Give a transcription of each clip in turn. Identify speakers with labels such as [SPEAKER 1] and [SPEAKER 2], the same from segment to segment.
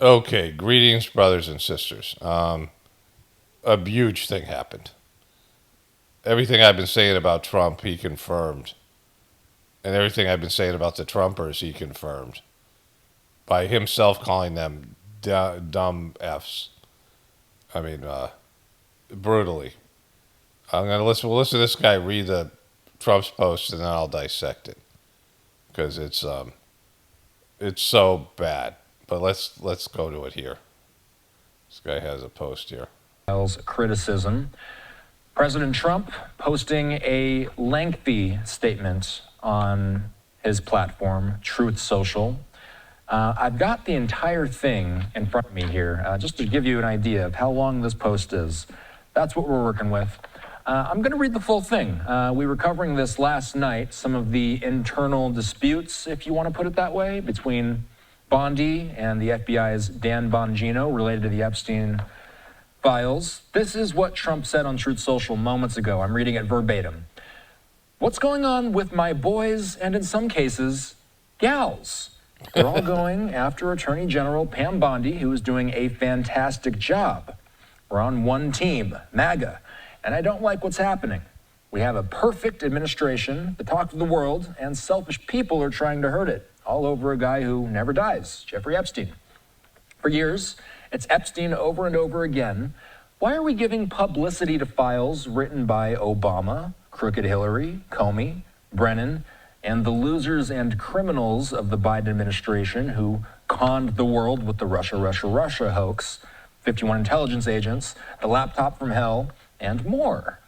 [SPEAKER 1] Okay, greetings, brothers and sisters. A huge thing happened. Everything I've been saying about Trump, he confirmed. And everything I've been saying about the Trumpers, he confirmed. By himself calling them dumb Fs. I mean, brutally. We'll listen to this guy read the Trump's post and then I'll dissect it. Because it's so bad. But let's go to it here. This guy has a post here.
[SPEAKER 2] Criticism. President Trump posting a lengthy statement on his platform, Truth Social. I've got the entire thing in front of me here, just to give you an idea of how long this post is. That's what we're working with. I'm going to read the full thing. We were covering this last night, some of the internal disputes, if you want to put it that way, between Bondi and the FBI's Dan Bongino related to the Epstein files. This is what Trump said on Truth Social moments ago. I'm reading it verbatim. What's going on with my boys and in some cases, gals? They're all going after Attorney General Pam Bondi, who is doing a fantastic job. We're on one team, MAGA, and I don't like what's happening. We have a perfect administration, the talk of the world, and selfish people are trying to hurt it, all over a guy who never dies, Jeffrey Epstein. For years, it's Epstein over and over again. Why are we giving publicity to files written by Obama, Crooked Hillary, Comey, Brennan, and the losers and criminals of the Biden administration who conned the world with the Russia hoax, 51 intelligence agents, the laptop from hell, and more?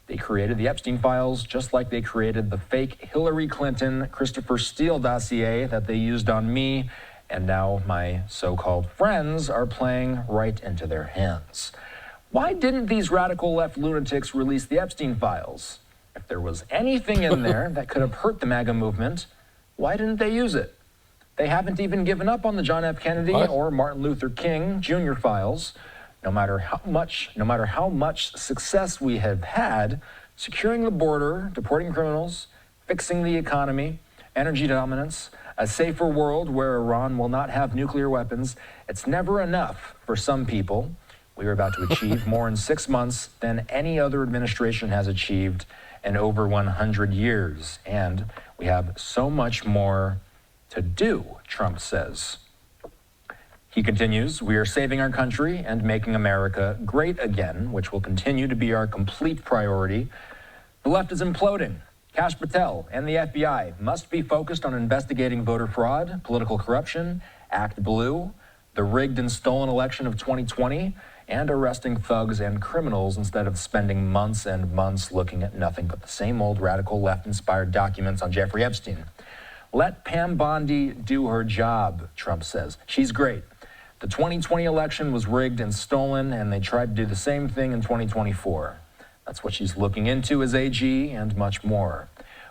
[SPEAKER 2] They created the Epstein files just like they created the fake Hillary Clinton, Christopher Steele dossier that they used on me, and now my so-called friends are playing right into their hands. Why didn't these radical left lunatics release the Epstein files? If there was anything in there that could have hurt the MAGA movement, why didn't they use it? They haven't even given up on the John F. Kennedy or Martin Luther King Jr. files. No matter how much success we have had securing the border, deporting criminals, fixing the economy, energy dominance, a safer world where Iran will not have nuclear weapons, it's never enough for some people. We are about to achieve more in 6 months than any other administration has achieved in over 100 years. And we have so much more to do, Trump says. He continues, we are saving our country and making America great again, which will continue to be our complete priority. The left is imploding. Kash Patel and the FBI must be focused on investigating voter fraud, political corruption, Act Blue, the rigged and stolen election of 2020, and arresting thugs and criminals instead of spending months and months looking at nothing but the same old radical left-inspired documents on Jeffrey Epstein. Let Pam Bondi do her job, Trump says. She's great. The 2020 election was rigged and stolen, and they tried to do the same thing in 2024. That's what she's looking into as AG and much more.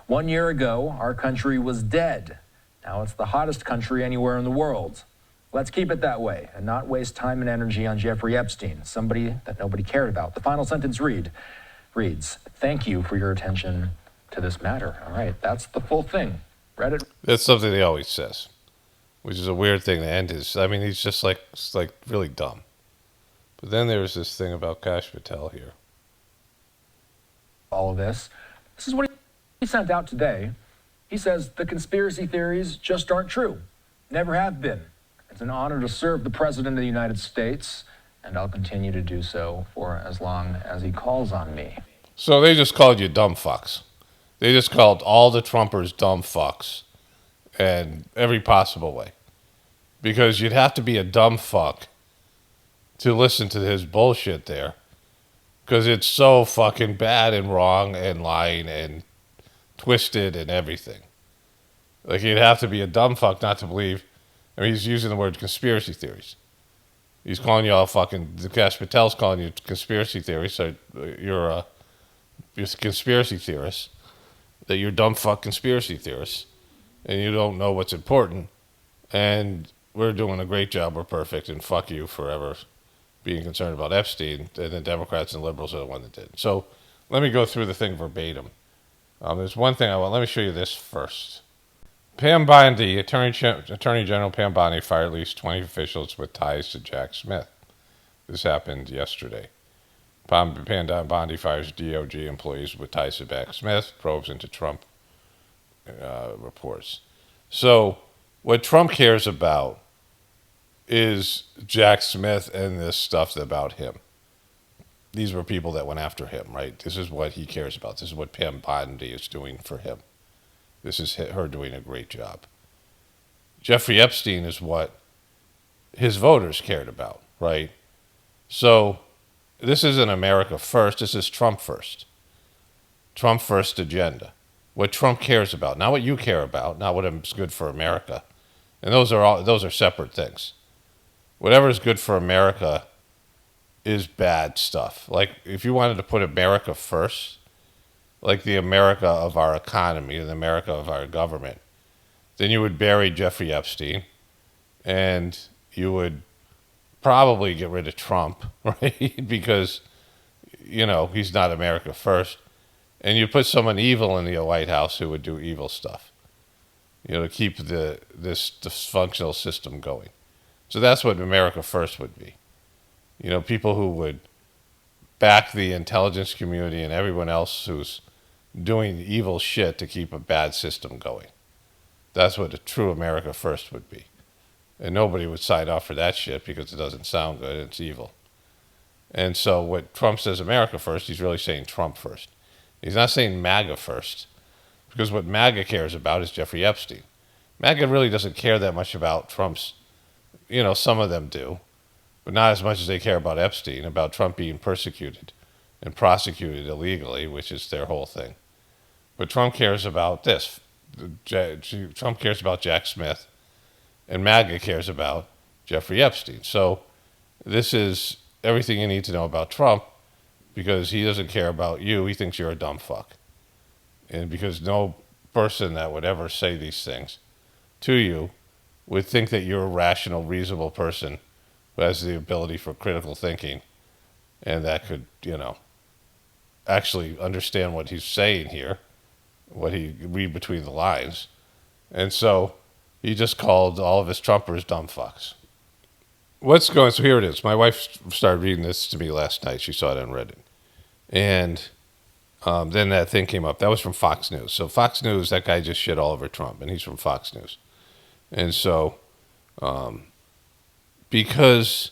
[SPEAKER 2] 1 year ago, our country was dead. Now it's the hottest country anywhere in the world. Let's keep it that way and not waste time and energy on Jeffrey Epstein, somebody that nobody cared about. The final sentence reads, thank you for your attention to this matter. All right, that's the full thing. Read it.
[SPEAKER 1] That's something he always says, which is a weird thing to end his. I mean, he's just like really dumb. But then there's this thing about Kash Patel here.
[SPEAKER 2] All of this. This is what he sent out today. He says the conspiracy theories just aren't true. Never have been. It's an honor to serve the President of the United States, and I'll continue to do so for as long as he calls on me.
[SPEAKER 1] So they just called you dumb fucks. They just called all the Trumpers dumb fucks in every possible way. Because you'd have to be a dumb fuck to listen to his bullshit there. Because it's so fucking bad and wrong and lying and twisted and everything. Like, you'd have to be a dumb fuck not to believe. I mean, he's using the word conspiracy theories. He's calling you all fucking, Kash Patel's calling you conspiracy theories, so you're a conspiracy theorist. That you're dumb fuck conspiracy theorists. And you don't know what's important. And we're doing a great job, we're perfect, and fuck you forever being concerned about Epstein, and the Democrats and liberals are the one that did. So let me go through the thing verbatim. There's one thing let me show you this first. Pam Bondi, Attorney General Pam Bondi fired at least 20 officials with ties to Jack Smith. This happened yesterday. Pam Bondi fires DOJ employees with ties to Jack Smith, probes into Trump reports. So, what Trump cares about is Jack Smith and this stuff about him. These were people that went after him, right? This is what he cares about. This is what Pam Bondi is doing for him. This is her doing a great job. Jeffrey Epstein is what his voters cared about, right? So this isn't America first. This is Trump first. Trump first agenda. What Trump cares about, not what you care about, not what is good for America. And those are separate things. Whatever is good for America is bad stuff. Like if you wanted to put America first, like the America of our economy and the America of our government, then you would bury Jeffrey Epstein and you would probably get rid of Trump, right? Because, he's not America first. And you put someone evil in the White House who would do evil stuff, to keep this dysfunctional system going. So that's what America first would be. People who would back the intelligence community and everyone else who's doing evil shit to keep a bad system going. That's what a true America first would be. And nobody would sign off for that shit because it doesn't sound good. It's evil. And so what Trump says America first, he's really saying Trump first. He's not saying MAGA first, because what MAGA cares about is Jeffrey Epstein. MAGA really doesn't care that much about Trump's, some of them do, but not as much as they care about Epstein, about Trump being persecuted and prosecuted illegally, which is their whole thing. But Trump cares about this. Trump cares about Jack Smith, and MAGA cares about Jeffrey Epstein. So this is everything you need to know about Trump, because he doesn't care about you. He thinks you're a dumb fuck. And because no person that would ever say these things to you would think that you're a rational, reasonable person who has the ability for critical thinking and that could, actually understand what he's saying here, what he read between the lines. And so he just called all of his Trumpers dumb fucks. So here it is. My wife started reading this to me last night. She saw it on Reddit. And then that thing came up. That was from Fox News. So Fox News, that guy just shit all over Trump, and he's from Fox News. And so, because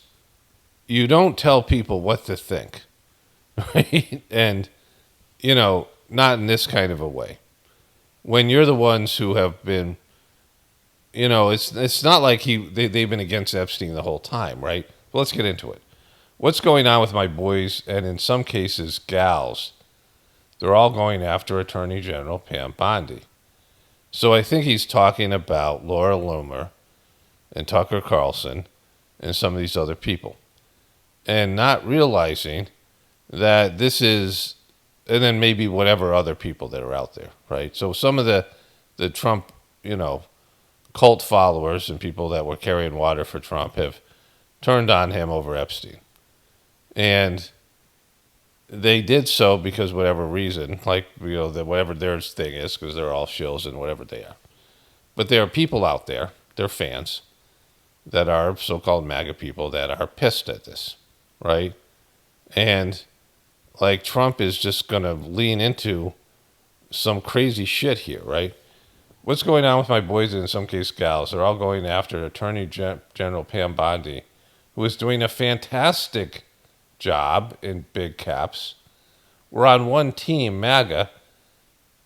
[SPEAKER 1] you don't tell people what to think, right? And, not in this kind of a way. When you're the ones who have been, it's not like they've been against Epstein the whole time, right? Well, let's get into it. What's going on with my boys, and in some cases, gals? They're all going after Attorney General Pam Bondi. So I think he's talking about Laura Loomer and Tucker Carlson and some of these other people, and not realizing that this is, and then maybe whatever other people that are out there, right? So some of the Trump, cult followers and people that were carrying water for Trump have turned on him over Epstein. And they did so because whatever reason, like, whatever their thing is, because they're all shills and whatever they are. But there are people out there, they're fans, that are so-called MAGA people that are pissed at this, right? And, like, Trump is just going to lean into some crazy shit here, right? What's going on with my boys and in some case gals? They're all going after Attorney General Pam Bondi, who is doing a fantastic job in big caps. We're on one team, MAGA,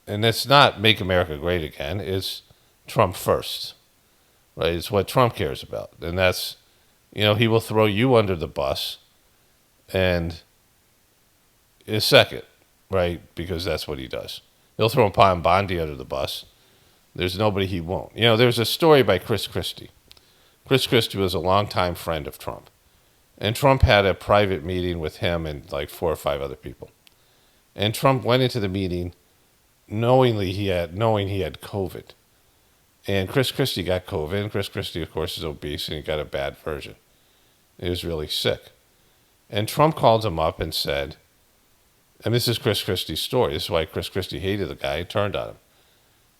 [SPEAKER 1] and it's not Make America Great Again. It's Trump first, right? It's what Trump cares about. And that's, he will throw you under the bus and is second, right? Because that's what he does. He'll throw Pam Bondi under the bus. There's nobody he won't. There's a story by Chris Christie. Chris Christie was a longtime friend of Trump. And Trump had a private meeting with him and like 4 or 5 other people. And Trump went into the meeting knowing he had COVID. And Chris Christie got COVID. And Chris Christie, of course, is obese and he got a bad version. He was really sick. And Trump called him up and said, and this is Chris Christie's story. This is why Chris Christie hated the guy and turned on him.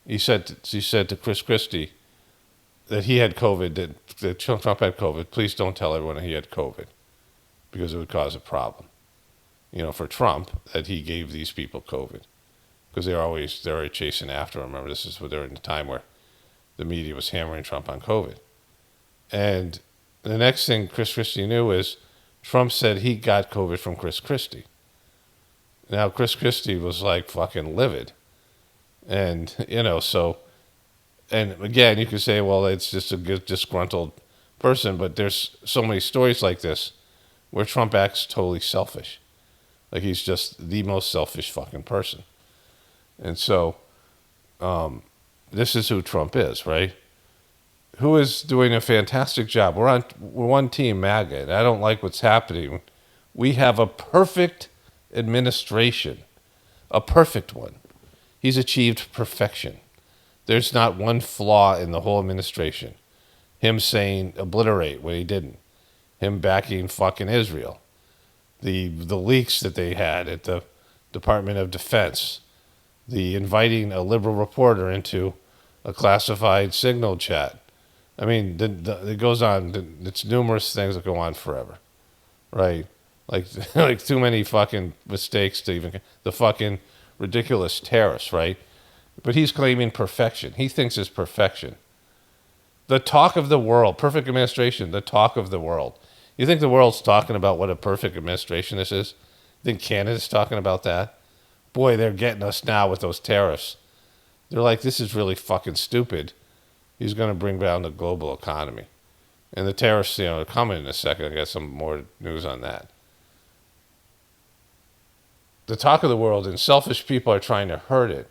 [SPEAKER 1] he said to Chris Christie that he had COVID, that Trump had COVID. Please don't tell everyone he had COVID because it would cause a problem. For Trump, that he gave these people COVID because they're always chasing after him. Remember, this is during the time where the media was hammering Trump on COVID. And the next thing Chris Christie knew is Trump said he got COVID from Chris Christie. Now, Chris Christie was like fucking livid. And, and again, you could say, well, it's just a disgruntled person, but there's so many stories like this where Trump acts totally selfish. Like he's just the most selfish fucking person. And so, this is who Trump is, right? Who is doing a fantastic job. We're one team, MAGA, and I don't like what's happening. We have a perfect administration, a perfect one. He's achieved perfection. There's not one flaw in the whole administration. Him saying obliterate when he didn't. Him backing fucking Israel. The leaks that they had at the Department of Defense. The inviting a liberal reporter into a classified signal chat. I mean, it goes on. It's numerous things that go on forever, right? Like too many fucking mistakes to even the fucking ridiculous tariffs, right? But he's claiming perfection. He thinks it's perfection. The talk of the world, perfect administration, the talk of the world. You think the world's talking about what a perfect administration this is? You think Canada's talking about that? Boy, they're getting us now with those tariffs. They're like, this is really fucking stupid. He's going to bring down the global economy. And the tariffs, are coming in a second. I got some more news on that. The talk of the world, and selfish people are trying to hurt it.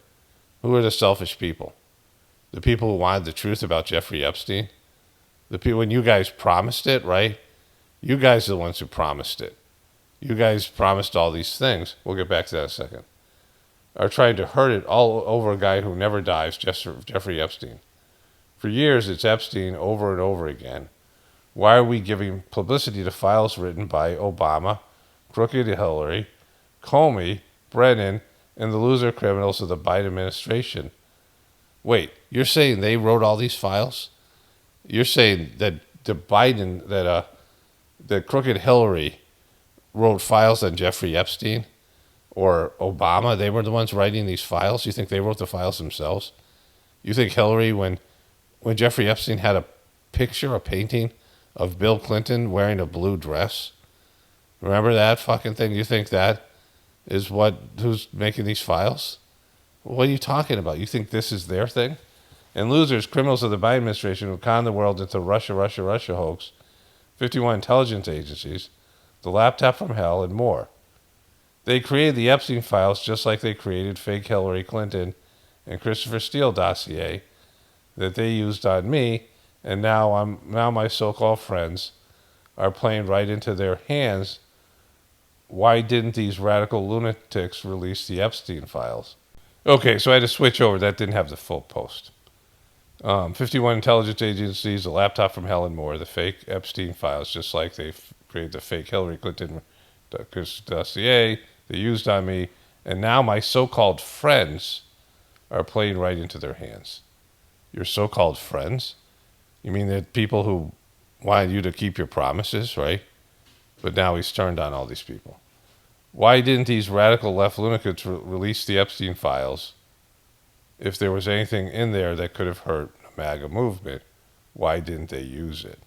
[SPEAKER 1] Who are the selfish people? The people who wanted the truth about Jeffrey Epstein? The people, when you guys promised it, right? You guys are the ones who promised it. You guys promised all these things. We'll get back to that in a second. Are trying to hurt it all over a guy who never dies, Jeffrey Epstein. For years, it's Epstein over and over again. Why are we giving publicity to files written by Obama, crooked Hillary, Comey, Brennan, and the loser criminals of the Biden administration? Wait, you're saying they wrote all these files? You're saying that that crooked Hillary wrote files on Jeffrey Epstein or Obama? They were the ones writing these files? You think they wrote the files themselves? You think Hillary, when Jeffrey Epstein had a painting of Bill Clinton wearing a blue dress? Remember that fucking thing? You think that is who's making these files? What are you talking about? You think this is their thing? And losers, criminals of the Biden administration who conned the world into Russia hoax, 51 intelligence agencies, the laptop from hell, and more. They created the Epstein files just like they created fake Hillary Clinton and Christopher Steele dossier that they used on me, and now my so-called friends are playing right into their hands. Why didn't these radical lunatics release the Epstein files? Okay, so I had to switch over. That didn't have the full post. 51 intelligence agencies, a laptop from hell, and more. The fake Epstein files, just like they created the fake Hillary Clinton dossier they used on me, and now my so-called friends are playing right into their hands. Your so-called friends? You mean the people who wanted you to keep your promises, right? But now he's turned on all these people. Why didn't these radical left lunatics release the Epstein files? If there was anything in there that could have hurt the MAGA movement, why didn't they use it?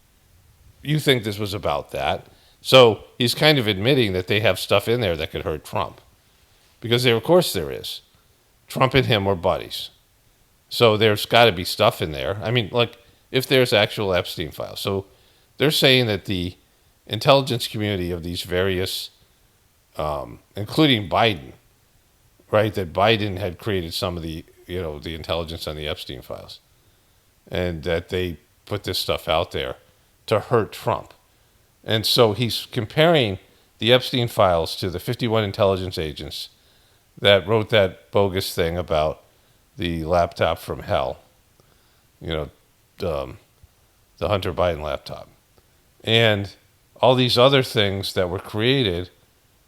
[SPEAKER 1] You think this was about that? So he's kind of admitting that they have stuff in there that could hurt Trump. Because of course there is. Trump and him were buddies. So there's got to be stuff in there. I mean, like, if there's actual Epstein files. So they're saying that the intelligence community of these various, including Biden, right, that Biden had created some of the intelligence on the Epstein files, and that they put this stuff out there to hurt Trump. And so he's comparing the Epstein files to the 51 intelligence agents that wrote that bogus thing about the laptop from hell, the Hunter Biden laptop, and all these other things that were created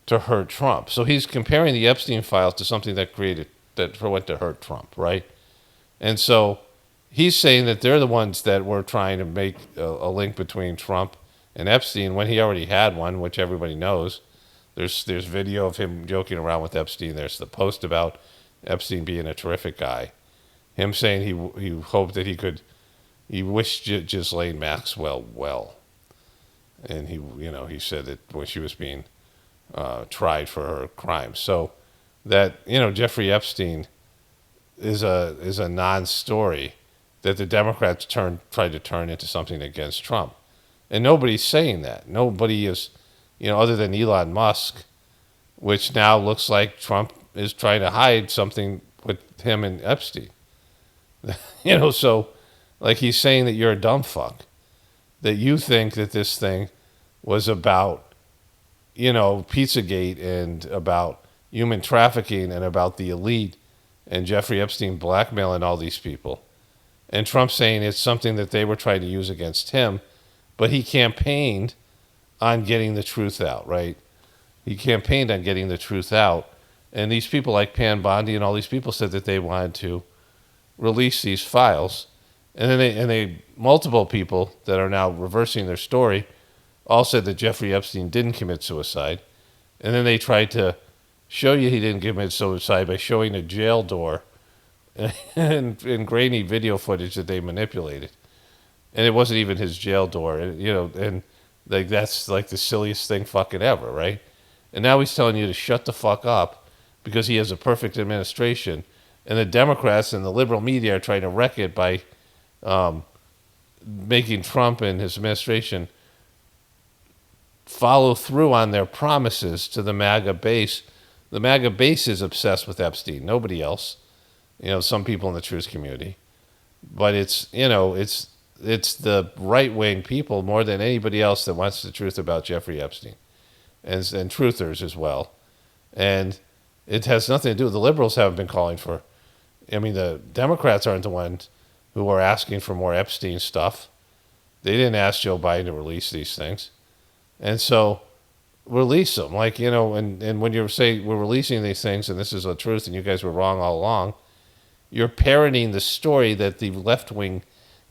[SPEAKER 1] to hurt Trump. So he's comparing the Epstein files to something that went to hurt Trump, right? And so he's saying that they're the ones that were trying to make a link between Trump and Epstein when he already had one, which everybody knows. There's video of him joking around with Epstein. There's the post about Epstein being a terrific guy. Him saying he hoped that he wished Ghislaine Maxwell well. And he said that when she was being tried for her crimes. So that, Jeffrey Epstein is a non-story that the Democrats tried to turn into something against Trump. And nobody's saying that. Nobody is, other than Elon Musk, which now looks like Trump is trying to hide something with him and Epstein. So like he's saying that you're a dumb fuck, that you think that this thing was about, Pizzagate and about human trafficking and about the elite and Jeffrey Epstein blackmailing all these people. And Trump saying it's something that they were trying to use against him, but he campaigned on getting the truth out, right? He campaigned on getting the truth out. And these people like Pan Bondi and all these people said that they wanted to release these files. And then they multiple people that are now reversing their story all said that Jeffrey Epstein didn't commit suicide. And then they tried to show you he didn't commit suicide by showing a jail door and grainy video footage that they manipulated. And it wasn't even his jail door, and like that's like the silliest thing fucking ever, right? And now he's telling you to shut the fuck up because he has a perfect administration, and the Democrats and the liberal media are trying to wreck it by making Trump and his administration follow through on their promises to the MAGA base. The MAGA base is obsessed with Epstein, nobody else. Some people in the truth community, but it's the right-wing people more than anybody else that wants the truth about Jeffrey Epstein, and truthers as well. And it has nothing to do with the liberals haven't been calling for. The Democrats aren't the ones who are asking for more Epstein stuff. They didn't ask Joe Biden to release these things. And so release them. And when you say we're releasing these things and this is the truth and you guys were wrong all along, you're parroting the story that the left wing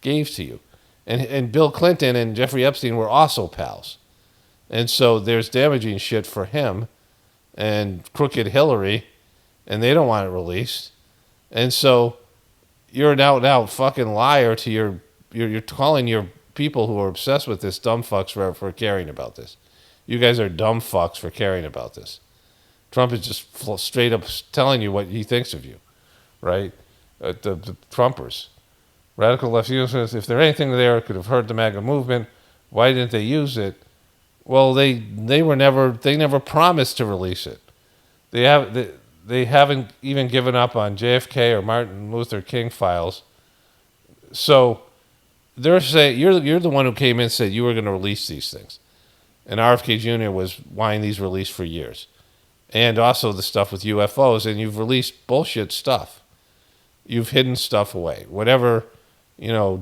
[SPEAKER 1] gave to you. And Bill Clinton and Jeffrey Epstein were also pals. And so there's damaging shit for him and crooked Hillary, and they don't want it released. And so you're an out fucking liar to you're calling your people who are obsessed with this dumb fucks for caring about this. You guys are dumb fucks for caring about this. Trump is just straight up telling you what he thinks of you, right? The Trumpers. Radical left users, if there anything there could have hurt the MAGA movement, why didn't they use it? Well, they never promised to release it. They haven't even given up on JFK or Martin Luther King files. So they're saying you're the one who came in and said you were going to release these things, and RFK Jr. was wanting these released for years, and also the stuff with UFOs, and you've released bullshit stuff. You've hidden stuff away. Whatever,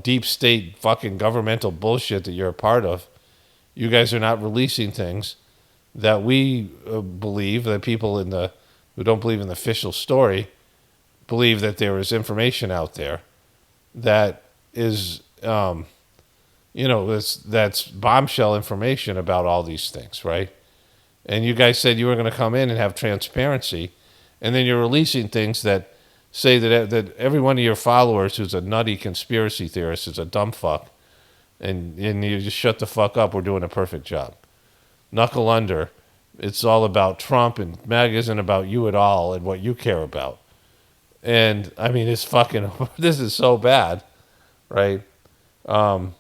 [SPEAKER 1] deep state fucking governmental bullshit that you're a part of, you guys are not releasing things that we believe, that people who don't believe in the official story believe that there is information out there that is, that's bombshell information about all these things, right? And you guys said you were going to come in and have transparency, and then you're releasing things that say that every one of your followers who's a nutty conspiracy theorist is a dumb fuck, and you just shut the fuck up. We're doing a perfect job. Knuckle under. It's all about Trump, and MAGA isn't about you at all and what you care about. And it's fucking. This is so bad, right? No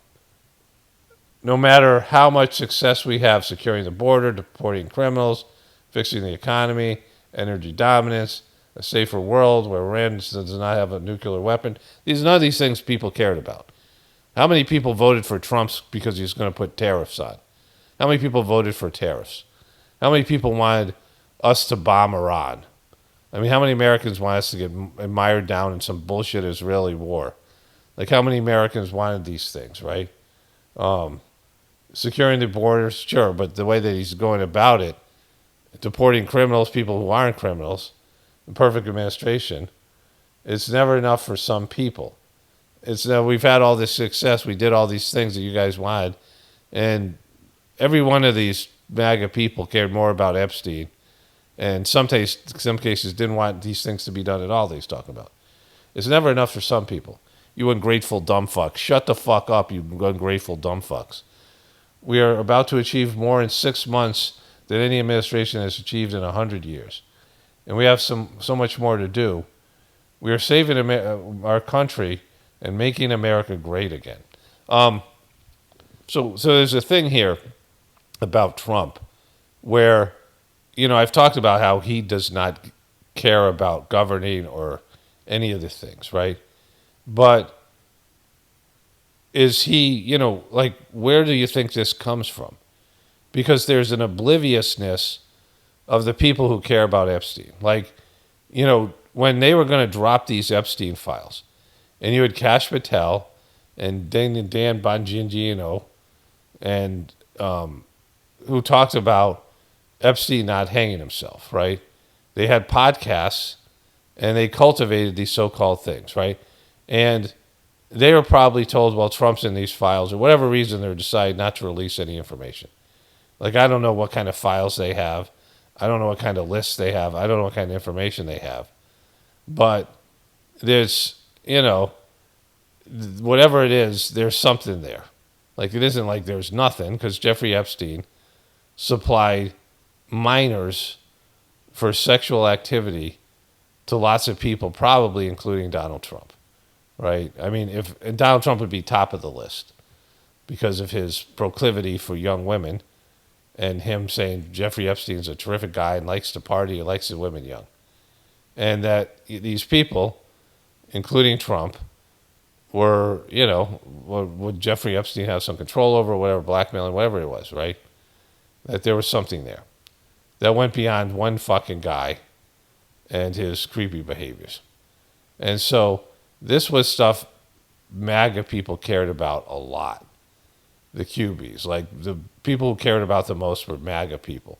[SPEAKER 1] matter how much success we have securing the border, deporting criminals, fixing the economy, energy dominance, a safer world where Iran does not have a nuclear weapon. None of these things people cared about. How many people voted for Trump because he's going to put tariffs on? How many people voted for tariffs? How many people wanted us to bomb Iran? How many Americans want us to get mired down in some bullshit Israeli war? How many Americans wanted these things, right? Securing the borders, sure, but the way that he's going about it, deporting criminals, people who aren't criminals, the perfect administration, It's never enough for some people. We've had all this success. We did all these things that you guys wanted, and every one of these MAGA people cared more about Epstein, and some cases didn't want these things to be done at all. That he's talking about. It's never enough for some people. You ungrateful dumb fucks. Shut the fuck up, you ungrateful dumb fucks. We are about to achieve more in 6 months than any administration has achieved in 100 years. And we have so much more to do. We are saving our country and making America great again. So there's a thing here about Trump where, I've talked about how he does not care about governing or any of the things, right? But is he, where do you think this comes from? Because there's an obliviousness of the people who care about Epstein. When they were going to drop these Epstein files, and you had Kash Patel and Dan Bongino, and who talked about Epstein not hanging himself, right? They had podcasts, and they cultivated these so-called things, right? And they were probably told, well, Trump's in these files, or whatever reason they're deciding not to release any information. I don't know what kind of files they have. I don't know what kind of lists they have. I don't know what kind of information they have. But there's, whatever it is, there's something there. It isn't like there's nothing, because Jeffrey Epstein supplied minors for sexual activity to lots of people, probably including Donald Trump, right? I mean, and Donald Trump would be top of the list because of his proclivity for young women and him saying Jeffrey Epstein's a terrific guy and likes to party and likes the women young. And that these people, including Trump, were, would Jeffrey Epstein have some control over, whatever, blackmailing, whatever it was, right? That there was something there that went beyond one fucking guy and his creepy behaviors. And so this was stuff MAGA people cared about a lot. The QBs, the people who cared about the most were MAGA people.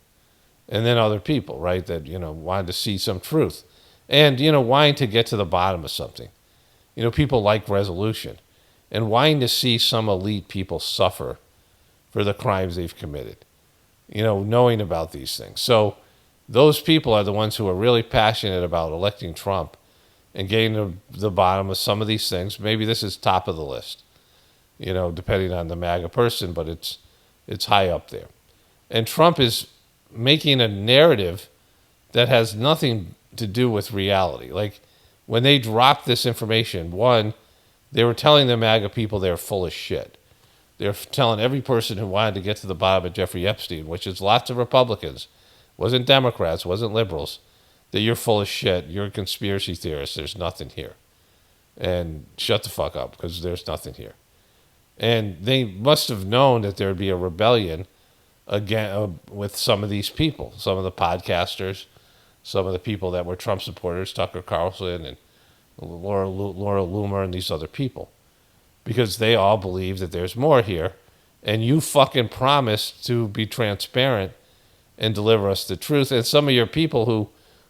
[SPEAKER 1] And then other people, right, that, wanted to see some truth. And, wanting to get to the bottom of something. People like resolution. And wanting to see some elite people suffer for the crimes they've committed. Knowing about these things. So those people are the ones who are really passionate about electing Trump and getting to the bottom of some of these things. Maybe this is top of the list, depending on the MAGA person, but it's high up there. And Trump is making a narrative that has nothing to do with reality. When they dropped this information, one, they were telling the MAGA people they're full of shit. They're telling every person who wanted to get to the bottom of Jeffrey Epstein, which is lots of Republicans, wasn't Democrats, wasn't liberals, that you're full of shit, you're a conspiracy theorist, there's nothing here. And shut the fuck up, because there's nothing here. And they must have known that there would be a rebellion again with some of these people, some of the podcasters, some of the people that were Trump supporters, Tucker Carlson and Laura Loomer and these other people. Because they all believe that there's more here, and you fucking promised to be transparent and deliver us the truth. And some of your people who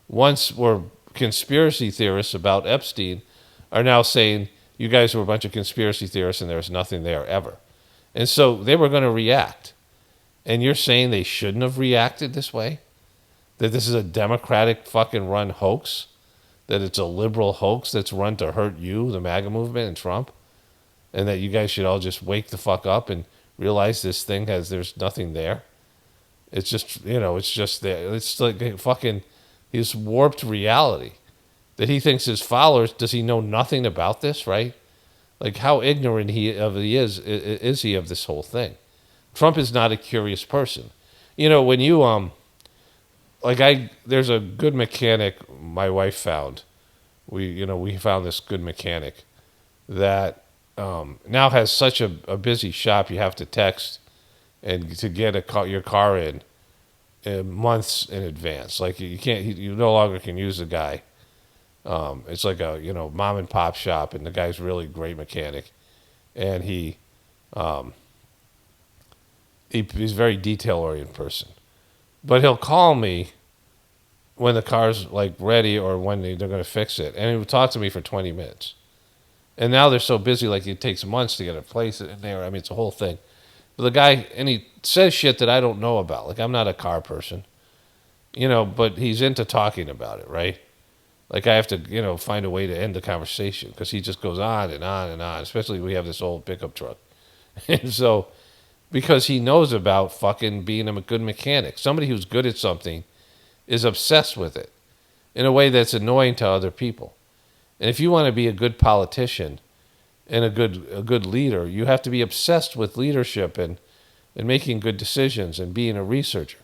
[SPEAKER 1] once were conspiracy theorists about Epstein are now saying, you guys were a bunch of conspiracy theorists and there's nothing there ever. And so they were going to react. And you're saying they shouldn't have reacted this way? That this is a Democratic fucking run hoax? That it's a liberal hoax that's run to hurt you, the MAGA movement, and Trump? And that you guys should all just wake the fuck up and realize this thing there's nothing there. It's just, it's just there. It's like fucking his warped reality. That he thinks his followers, does he know nothing about this, right? How ignorant he is he of this whole thing? Trump is not a curious person. When you, there's a good mechanic my wife found. We found this good mechanic that now has such a busy shop, you have to text and to get your car in months in advance. You no longer can use the guy. It's like a mom and pop shop, and the guy's really great mechanic, and he's a very detail oriented person. But he'll call me when the car's like ready or when they're going to fix it. And he would talk to me for 20 minutes. And now they're so busy, like it takes months to get a place in there. I mean, it's a whole thing. But the guy, and he says shit that I don't know about. Like, I'm not a car person, but he's into talking about it, right? Like, I have to, find a way to end the conversation because he just goes on and on and on, especially we have this old pickup truck. And so, because he knows about fucking being a good mechanic. Somebody who's good at something is obsessed with it in a way that's annoying to other people. And if you want to be a good politician and a good leader, you have to be obsessed with leadership and making good decisions and being a researcher.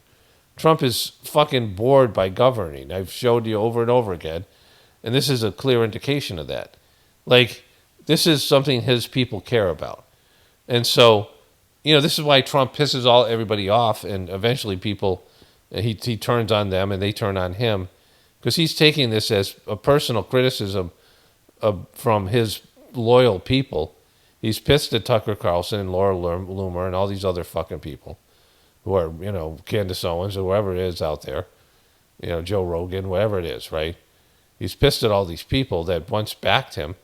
[SPEAKER 1] Trump is fucking bored by governing. I've showed you over and over again. And this is a clear indication of that. Like, this is something his people care about. And so, this is why Trump pisses everybody off, and eventually people, he turns on them and they turn on him, because he's taking this as a personal criticism from his loyal people. He's pissed at Tucker Carlson and Laura Loomer and all these other fucking people who are, Candace Owens or whoever it is out there, Joe Rogan, whatever it is, right? He's pissed at all these people that once backed him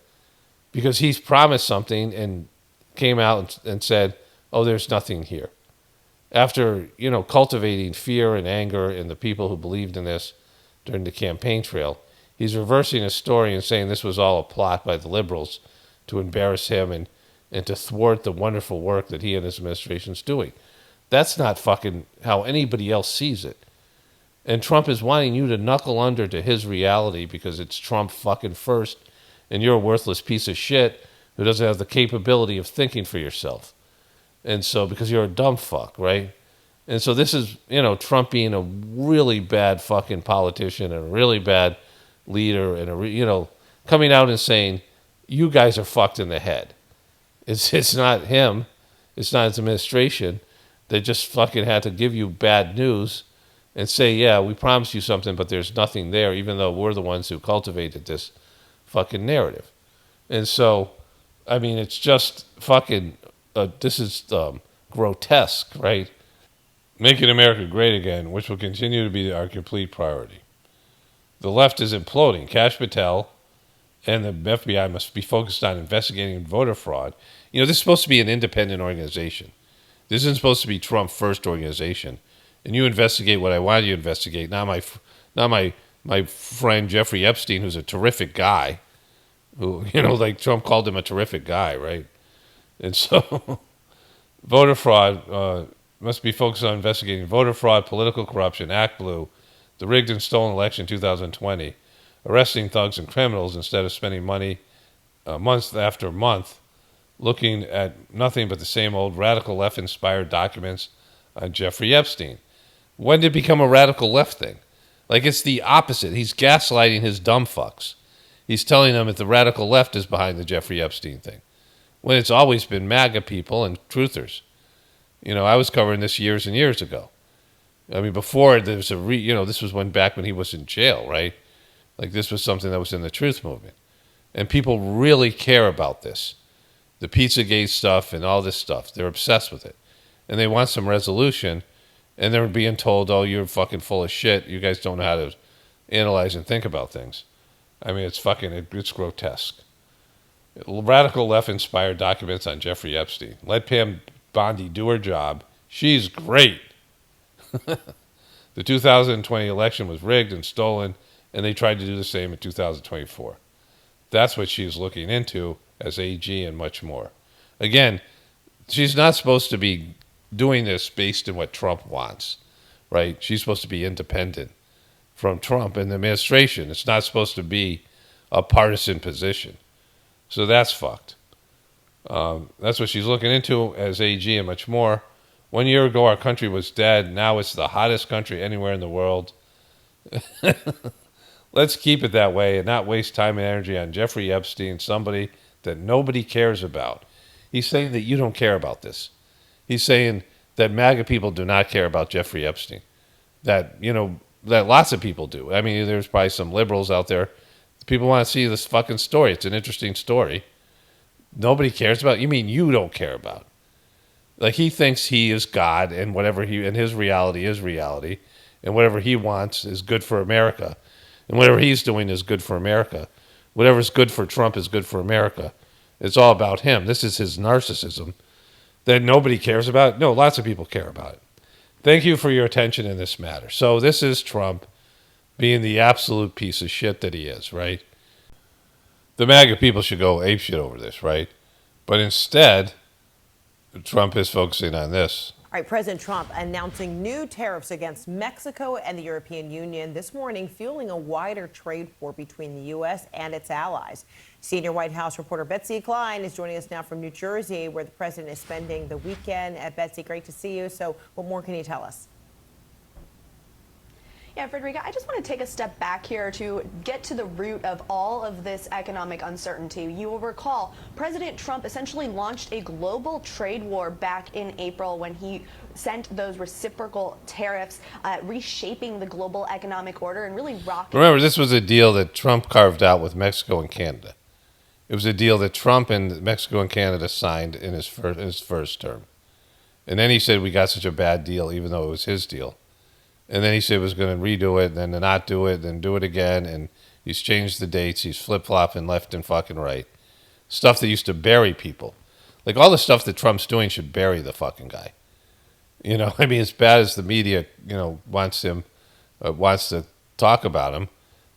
[SPEAKER 1] because he's promised something and came out and said, oh, there's nothing here. After, cultivating fear and anger in the people who believed in this during the campaign trail, he's reversing his story and saying this was all a plot by the liberals to embarrass him and to thwart the wonderful work that he and his administration's doing. That's not fucking how anybody else sees it. And Trump is wanting you to knuckle under to his reality because it's Trump fucking first, and you're a worthless piece of shit who doesn't have the capability of thinking for yourself. And so, because you're a dumb fuck, right? And so this is, Trump being a really bad fucking politician and a really bad leader and, coming out and saying, you guys are fucked in the head. It's not him. It's not his administration. They just fucking had to give you bad news and say, yeah, we promised you something, but there's nothing there, even though we're the ones who cultivated this fucking narrative. And so, I mean, it's just fucking, this is grotesque, right? Making America great again, which will continue to be our complete priority. The left is imploding. Kash Patel and the FBI must be focused on investigating voter fraud. This is supposed to be an independent organization. This isn't supposed to be Trump first organization. And you investigate what I want you to investigate, not my friend Jeffrey Epstein, who's a terrific guy, who, like Trump called him a terrific guy, right? And so voter fraud must be focused on investigating voter fraud, political corruption, Act Blue, the rigged and stolen election 2020, arresting thugs and criminals instead of spending money month after month looking at nothing but the same old radical left-inspired documents on Jeffrey Epstein. When did it become a radical left thing? Like, it's the opposite. He's gaslighting his dumb fucks. He's telling them that the radical left is behind the Jeffrey Epstein thing, when it's always been MAGA people and truthers. I was covering this years and years ago. I mean, before there was this was back when he was in jail, right? Like, this was something that was in the truth movement. And people really care about this. The Pizzagate stuff and all this stuff. They're obsessed with it. And they want some resolution. And they're being told, oh, you're fucking full of shit. You guys don't know how to analyze and think about things. I mean, it's grotesque. Radical left-inspired documents on Jeffrey Epstein. Let Pam Bondi do her job. She's great. The 2020 election was rigged and stolen, and they tried to do the same in 2024. That's what she's looking into as AG and much more. Again, she's not supposed to be doing this based on what Trump wants, right? She's supposed to be independent from Trump and the administration. It's not supposed to be a partisan position. So that's fucked. That's what she's looking into as AG and much more. 1 year ago, our country was dead. Now it's the hottest country anywhere in the world. Let's keep it that way and not waste time and energy on Jeffrey Epstein, somebody that nobody cares about. He's saying that you don't care about this. He's saying that MAGA people do not care about Jeffrey Epstein. That lots of people do. I mean, there's probably some liberals out there. People want to see this fucking story. It's an interesting story. Nobody cares about it. You mean you don't care about it? Like, he thinks he is God and whatever and his reality is reality. and whatever he wants is good for America, and whatever he's doing is good for America. Whatever's good for Trump is good for America. It's all about him. This is his narcissism that nobody cares about. No, lots of people care about it. Thank you for your attention in this matter. So this is Trump being the absolute piece of shit that he is, right? The MAGA people should go apeshit over this, right? But instead, Trump is focusing on this.
[SPEAKER 3] All right, President Trump announcing new tariffs against Mexico and the European Union this morning, fueling a wider trade war between the U.S. and its allies. Senior White House reporter Betsy Klein is joining us now from New Jersey, where the president is spending the weekend. Betsy, great to see you. So what more can you tell us?
[SPEAKER 4] Yeah, Frederica, I just want to take a step back here to get to the root of all of this economic uncertainty. You will recall President Trump essentially launched a global trade war back in April when he sent those reciprocal tariffs, reshaping the global economic order and really rocking.
[SPEAKER 1] Remember, this was a deal that Trump carved out with Mexico and Canada. It was a deal that Trump and Mexico and Canada signed in his first term. And then he said we got such a bad deal, even though it was his deal. And then he said he was going to redo it, and then not do it, then do it again. And he's changed the dates. He's flip-flopping left and fucking right. Stuff that used to bury people. Like, all the stuff that Trump's doing should bury the fucking guy. You know, I mean, as bad as the media, wants to talk about him,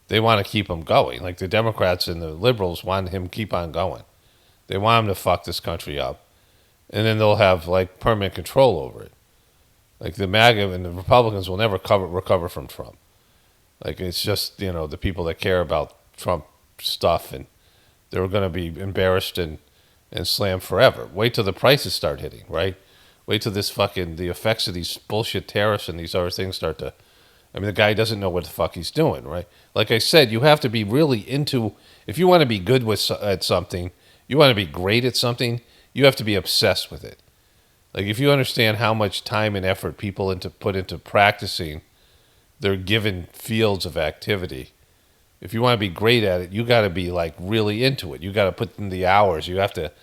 [SPEAKER 1] they want to keep him going. Like, the Democrats and the liberals want him to keep on going. They want him to fuck this country up. And then they'll have, like, permanent control over it. Like, the MAGA and the Republicans will never recover from Trump. Like, it's just, the people that care about Trump stuff, and they're going to be embarrassed and slammed forever. Wait till the prices start hitting, right? Wait till the effects of these bullshit tariffs and these other things start to... I mean, the guy doesn't know what the fuck he's doing, right? Like I said, you have to be really into... If you want to be good at something, you want to be great at something, you have to be obsessed with it. Like, if you understand how much time and effort people put into practicing their given fields of activity, if you want to be great at it, you got to be, like, really into it. You got to put in the hours. You have to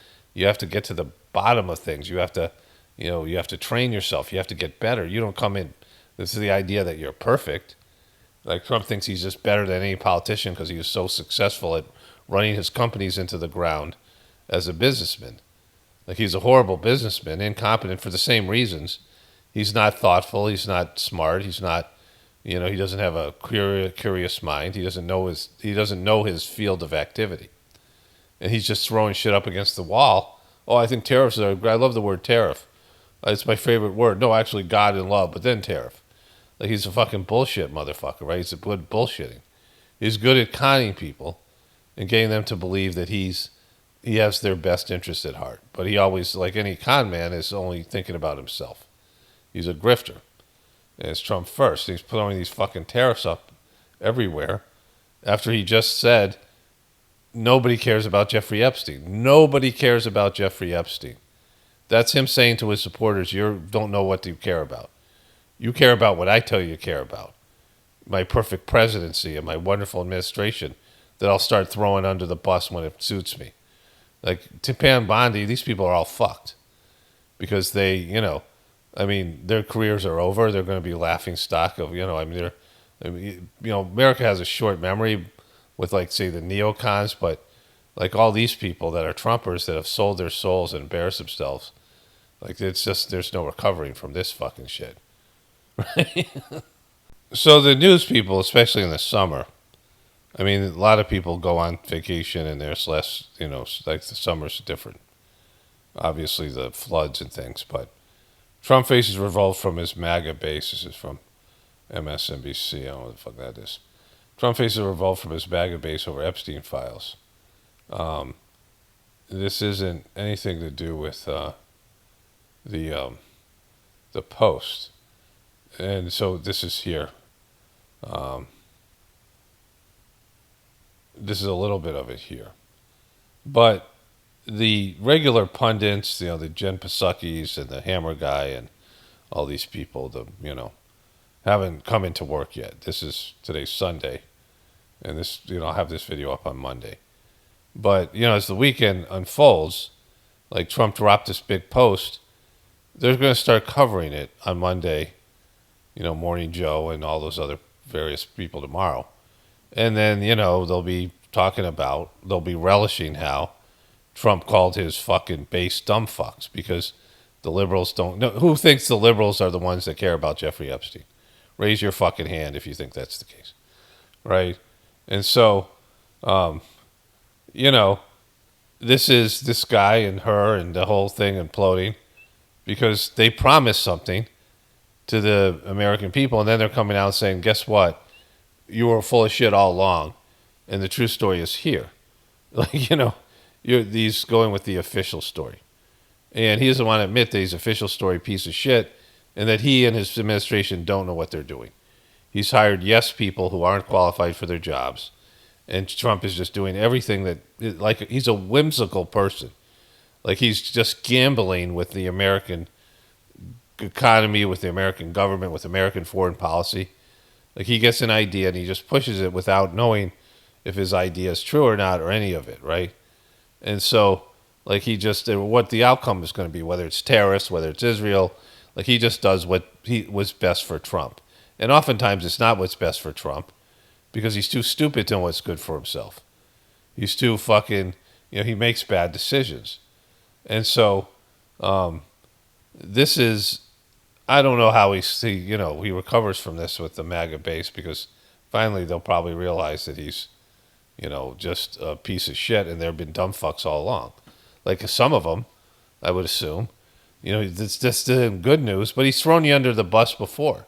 [SPEAKER 1] get to the bottom of things. You have to, you have to train yourself. You have to get better. You don't come in. This is the idea that you're perfect. Like, Trump thinks he's just better than any politician because he was so successful at running his companies into the ground as a businessman. Like, he's a horrible businessman, incompetent for the same reasons. He's not thoughtful. He's not smart. He's not, he doesn't have a curious mind. He doesn't know his field of activity. And he's just throwing shit up against the wall. Oh, I think tariffs I love the word tariff. It's my favorite word. No, actually, God and love, but then tariff. Like, he's a fucking bullshit motherfucker, right? He's a good bullshitting. He's good at conning people and getting them to believe that he has their best interest at heart. But he always, like any con man, is only thinking about himself. He's a grifter. And it's Trump first. He's throwing these fucking tariffs up everywhere after he just said nobody cares about Jeffrey Epstein. Nobody cares about Jeffrey Epstein. That's him saying to his supporters, you don't know what you care about. You care about what I tell you care about. My perfect presidency and my wonderful administration that I'll start throwing under the bus when it suits me. Like, Tipan Bondi, these people are all fucked because they, their careers are over. They're going to be laughing stock of, America has a short memory with, like, say, the neocons, but like all these people that are Trumpers that have sold their souls and embarrassed themselves, like, it's just, there's no recovering from this fucking shit. Right? So the news people, especially in the summer, I mean, a lot of people go on vacation and there's less, like the summer's different. Obviously, the floods and things, but Trump faces revolt from his MAGA base. This is from MSNBC. I don't know what the fuck that is. Trump faces a revolt from his MAGA base over Epstein files. This isn't anything to do with the Post. And so this is here. This is a little bit of it here. But the regular pundits, the Jen Psakis and the Hammer guy and all these people, haven't come into work yet. Today's Sunday. And this, I'll have this video up on Monday. But, as the weekend unfolds, like Trump dropped this big post, they're going to start covering it on Monday Morning Joe and all those other various people tomorrow. And then, they'll be relishing how Trump called his fucking base dumb fucks, because the liberals don't know. Who thinks the liberals are the ones that care about Jeffrey Epstein? Raise your fucking hand if you think that's the case. Right? And so, this is this guy and her and the whole thing imploding because they promised something to the American people, and then they're coming out saying, guess what? You were full of shit all along, and the true story is here. He's going with the official story. And he doesn't want to admit that he's an official story piece of shit and that he and his administration don't know what they're doing. He's hired yes people who aren't qualified for their jobs. And Trump is just doing everything he's a whimsical person. Like he's just gambling with the American economy, with the American government, with American foreign policy. Like he gets an idea and he just pushes it without knowing if his idea is true or not, or any of it, right? And so, like what the outcome is going to be, whether it's terrorists, whether it's Israel, like he just does what was best for Trump. And oftentimes it's not what's best for Trump because he's too stupid to know what's good for himself. He's too fucking, he makes bad decisions. And so, this is, I don't know how he recovers from this with the MAGA base, because finally they'll probably realize that he's, just a piece of shit, and there have been dumb fucks all along. Like some of them, I would assume, it's just good news, but he's thrown you under the bus before.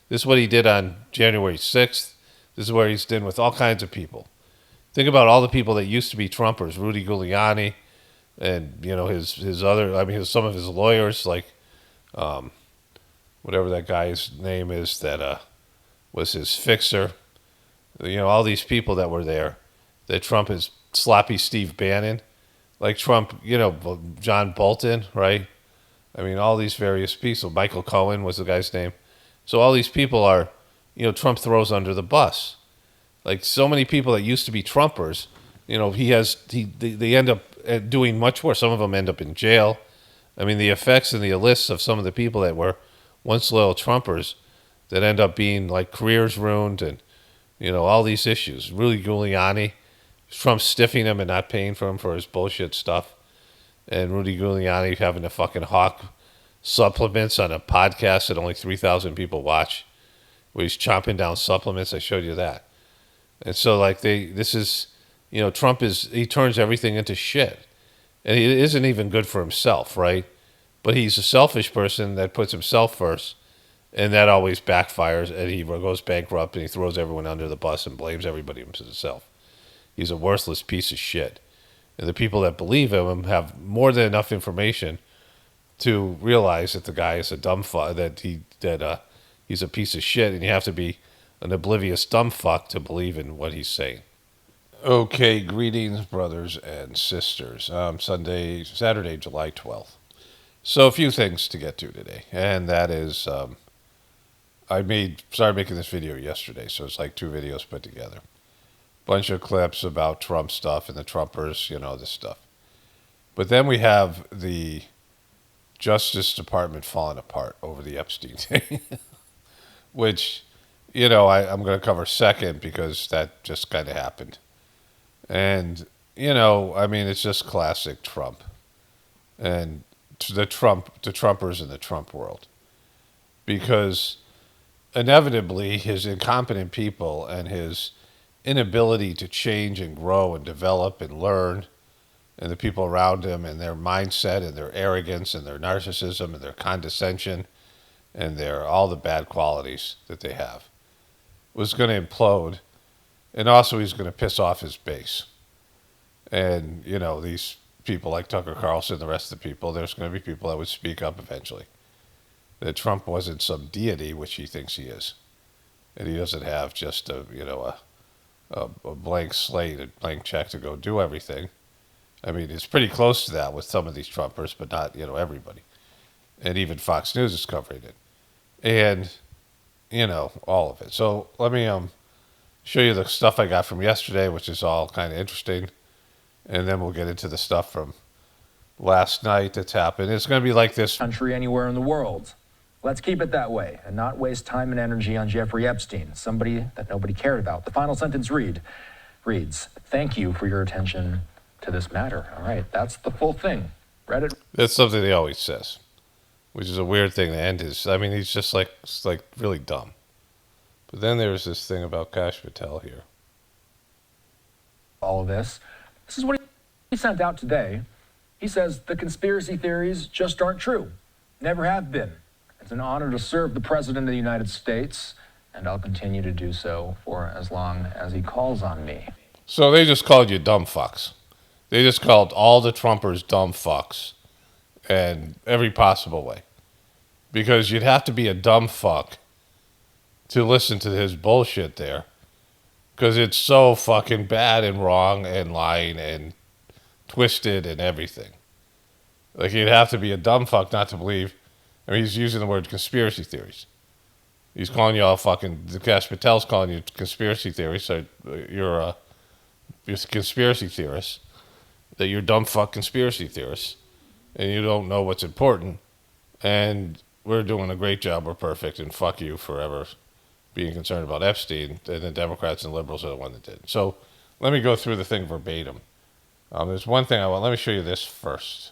[SPEAKER 1] This is what he did on January 6th. This is what he's done with all kinds of people. Think about all the people that used to be Trumpers, Rudy Giuliani, and some of his lawyers, like whatever that guy's name is that was his fixer. All these people that were there, that Trump is sloppy Steve Bannon, like Trump, John Bolton, right? I mean, all these various people. Michael Cohen was the guy's name. So all these people are, Trump throws under the bus. Like so many people that used to be Trumpers, they end up doing much worse. Some of them end up in jail. I mean, the effects and the lists of some of the people that were once loyal Trumpers that end up being like careers ruined and, all these issues. Rudy Giuliani, Trump stiffing him and not paying for him for his bullshit stuff. And Rudy Giuliani having to fucking hawk supplements on a podcast that only 3,000 people watch, where he's chomping down supplements. I showed you that. And so Trump he turns everything into shit. And he isn't even good for himself, right? But he's a selfish person that puts himself first, and that always backfires, and he goes bankrupt, and he throws everyone under the bus and blames everybody but himself. He's a worthless piece of shit. And the people that believe him have more than enough information to realize that the guy is a dumb fuck, that he's a piece of shit, and you have to be an oblivious dumb fuck to believe in what he's saying. Okay, greetings, brothers and sisters. Saturday, July 12th. So a few things to get to today, and that is, I started making this video yesterday, so it's like 2 videos put together. Bunch of clips about Trump stuff and the Trumpers, this stuff. But then we have the Justice Department falling apart over the Epstein thing, which, I'm going to cover second because that just kind of happened. And, it's just classic Trump and the Trumpers in the Trump world. Because inevitably his incompetent people and his inability to change and grow and develop and learn, and the people around him and their mindset and their arrogance and their narcissism and their condescension and all the bad qualities that they have, was going to implode. And also he's going to piss off his base. And, these people like Tucker Carlson, the rest of the people, there's going to be people that would speak up eventually. That Trump wasn't some deity, which he thinks he is. And he doesn't have just a blank slate, a blank check to go do everything. I mean, it's pretty close to that with some of these Trumpers, but not, everybody. And even Fox News is covering it. And, all of it. So let me show you the stuff I got from yesterday, which is all kind of interesting. And then we'll get into the stuff from last night that's happened. It's going to be like this.
[SPEAKER 2] Country anywhere in the world. Let's keep it that way and not waste time and energy on Jeffrey Epstein, somebody that nobody cared about. The final sentence reads, "Thank you for your attention to this matter." All right, that's the full thing. Read it.
[SPEAKER 1] That's something he always says, which is a weird thing to end his. I mean, he's just like really dumb. But then there's this thing about Kash Patel here.
[SPEAKER 2] All of this. This is what he sent out today. He says the conspiracy theories just aren't true. Never have been. It's an honor to serve the President of the United States, and I'll continue to do so for as long as he calls on me.
[SPEAKER 1] So they just called you dumb fucks. They just called all the Trumpers dumb fucks in every possible way. Because you'd have to be a dumb fuck to listen to his bullshit there. Because it's so fucking bad and wrong and lying and twisted and everything. Like, you'd have to be a dumb fuck not to believe. I mean, he's using the word conspiracy theories. He's calling you all fucking, the Kash Patel's calling you conspiracy theories. So you're a conspiracy theorist. That you're dumb fuck conspiracy theorists. And you don't know what's important. And we're doing a great job. We're perfect. And fuck you forever being concerned about Epstein. And the Democrats and liberals are the one that did. So let me go through the thing verbatim. There's one thing I want. Let me show you this first.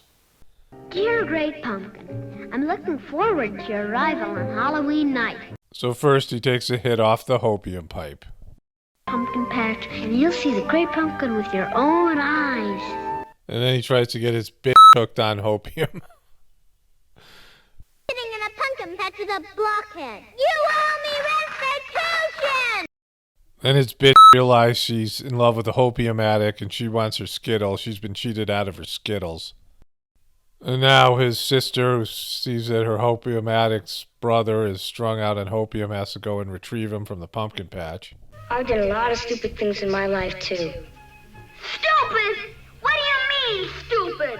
[SPEAKER 5] Dear Great Pumpkin, I'm looking forward to your arrival on Halloween night.
[SPEAKER 1] So first he takes a hit off the hopium pipe.
[SPEAKER 5] Pumpkin patch, and you'll see the Great Pumpkin with your own eyes.
[SPEAKER 1] And then he tries to get his bitch hooked on hopium.
[SPEAKER 5] Sitting in a pumpkin patch with a blockhead. You owe me restitution!
[SPEAKER 1] Then his bitch realizes she's in love with a hopium addict and she wants her Skittles. She's been cheated out of her Skittles. And now his sister, who sees that her hopium addict's brother is strung out on hopium, has to go and retrieve him from the pumpkin patch.
[SPEAKER 5] I've done a lot of stupid things in my life, too. Stupid? What do you mean, stupid?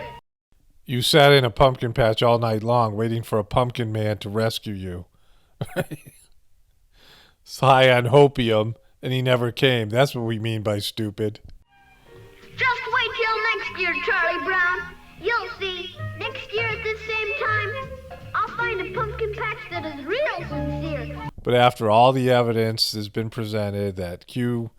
[SPEAKER 1] You sat in a pumpkin patch all night long waiting for a pumpkin man to rescue you. It's high on hopium, and he never came. That's what we mean by stupid.
[SPEAKER 5] Just wait till next year, Charlie Brown. You'll see. Next year at this same time, I'll find a pumpkin patch that is real sincere.
[SPEAKER 1] But after all the evidence has been presented that Q,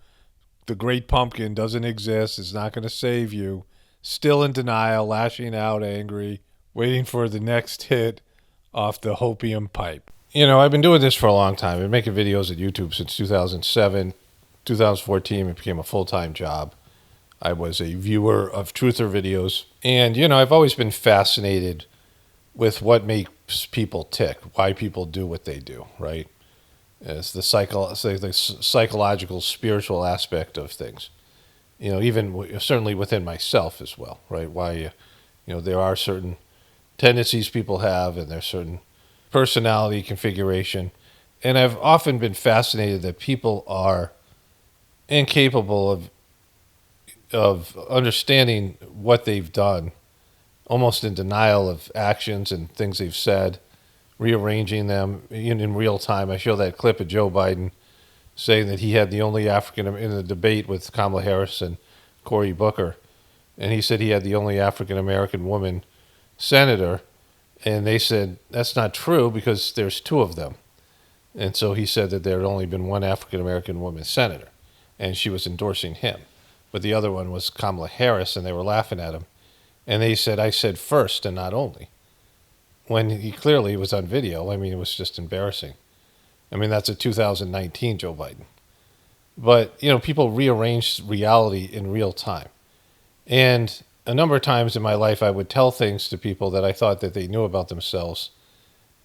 [SPEAKER 1] the great pumpkin, doesn't exist, is not going to save you, still in denial, lashing out, angry, waiting for the next hit off the hopium pipe. You know, I've been doing this for a long time. I've been making videos at YouTube since 2007. 2014, it became a full-time job. I was a viewer of truther videos. And, you know, I've always been fascinated with what makes people tick, why people do what they do, right? It's the psychological, spiritual aspect of things. You know, even certainly within myself as well, right? Why, you know, there are certain tendencies people have and there's certain personality configuration. And I've often been fascinated that people are incapable of understanding what they've done, almost in denial of actions and things they've said, rearranging them in real time. I show that clip of Joe Biden saying that he had the only African in the debate with Kamala Harris and Cory Booker, and he said he had the only African American woman senator, and they said that's not true because there's two of them. And so he said that there had only been one African American woman senator, and she was endorsing him. But the other one was Kamala Harris, and they were laughing at him. And they said, I said first and not only. When he clearly was on video. I mean, it was just embarrassing. I mean, that's a 2019 Joe Biden. But, you know, people rearrange reality in real time. And a number of times in my life, I would tell things to people that I thought that they knew about themselves,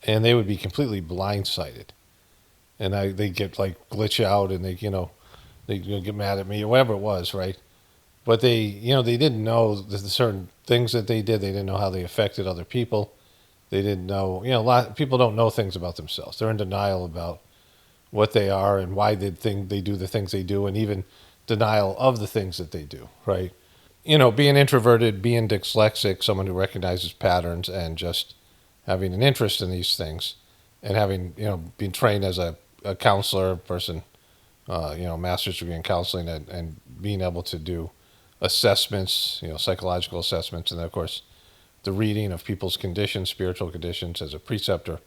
[SPEAKER 1] and they would be completely blindsided. And they get like glitch out, and they get mad at me or whatever it was, right? But they didn't know the certain things that they did. They didn't know how they affected other people. They didn't know, a lot of people don't know things about themselves. They're in denial about what they are and why they do the things they do, and even denial of the things that they do, right? You know, being introverted, being dyslexic, someone who recognizes patterns and just having an interest in these things and having, been trained as a counselor person, master's degree in counseling and being able to do assessments, psychological assessments, and then, of course, the reading of people's conditions, spiritual conditions as a preceptor,